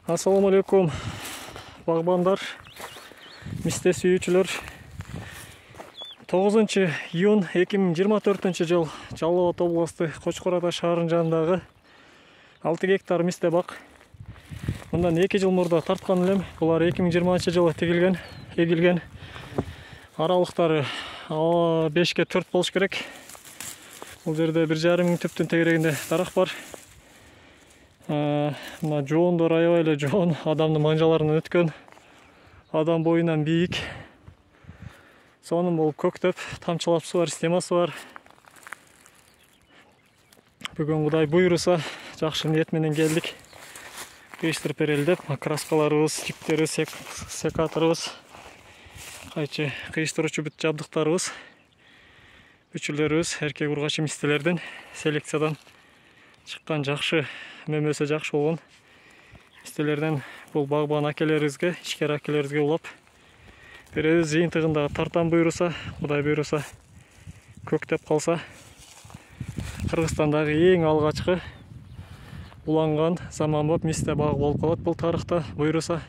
Ассаламу алейкум, бағбандар, мисте сүйүүчүлөр. 9 июнь 2024 жыл Жалал Абад областы Кочкор Ата шаарынын жанындагы 6 гектар мисте бак. Мындан 2 жыл мурда тарткан элем. Булар 2020 жылы эгилген. Аралыктары 5-ке 4 болуш керек. Бул жерде 1,5 мың түптүн тегерегинде дарак бар. Мына жоондор аябай эле жоон, адамдын манжаларынан өткөн, адам боюнан бийик. Сонун болуп көктөп, тамчылап суу бар, системасы бар. Бүгүн Кудай буйруса, жакшы ниет менен келдик. Кыйыштырып берели деп, краскаларыбыз, жиптерибиз, секаторубуз, кайчы кыйыштыруучу бүт жабдыктарыбыз, бүчүлөрүбүз эркек ургачы мистелердин селекциядан чыккан жакшы, мөмөсү жакшы болгон мистелерден бул багбан акелерибизге, ишкер акелерибизге улап беребиз. Жыйынтыгында тартан буйруса, Кудай буйруса, көктөп калса, Кыргызстандагы эң алгачкы уланган заманбап мисте багы болуп калат бул тарыхта буйруса.